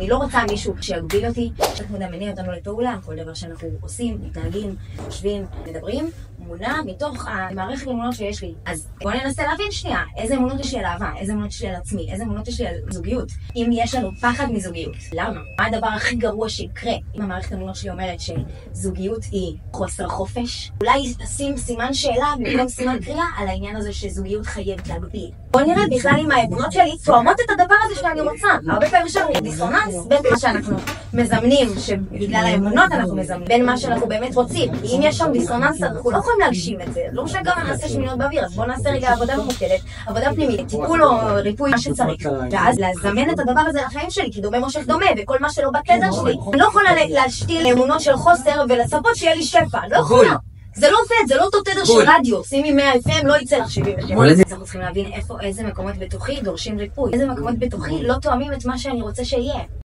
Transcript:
אני לא רוצה מישהו שיגביל אותי, רק מדמיינים אותנו לפעולה, כל דבר שאנחנו עושים, מתנהגים, חושבים, מדברים, מונע מתוך המערכת אמונות שיש לי. אז בואו ננסה להבין שנייה, איזה אמונות יש לי על אהבה, איזה אמונות יש לי על עצמי, איזה אמונות יש לי על זוגיות. אם יש לנו פחד מזוגיות, למה? מה הדבר הכי גרוע שיקרה? אם המערכת אמונות שלי אומרת שזוגיות היא חוסר חופש, אולי תשים סימן שאלה במקום סימן קריאה על העניין הזה שזוגיות חייבת להגביל. בואו נראה בכלל אם האמונות שלי תואמות את הדבר הזה שאני רוצה. הרבה פעמים יש לנו דיסוננס בין מה שאנחנו מזמנים, שבגלל האמונות אנחנו מזמנים, בין מה שאנחנו באמת רוצים. אם יש שם דיסוננס, אנחנו לא יכולים להגשים את זה. לא משנה גם נעשה שמינות באוויר, אז בואו נעשה רגע עבודה ממוקדת, עבודה פנימית, טיפול או ריפוי, מה שצריך. ואז לזמן את הדבר הזה לחיים שלי, כי דומה מושך דומה, וכל מה שלא בתדר שלי. אני לא יכולה להשתיל אמונות של חוסר ולצפות שיהיה לי שפע. לא יכולה. זה לא עובד, זה לא אותו תדר של רדיו. שימי 100 FM, לא יצא לך 70 FM. אנחנו צריכים להבין איזה מקומות בתוכי דורשים ריפוי. איזה מקומות בתוכי לא תואמים את מה שאני רוצה שיהיה.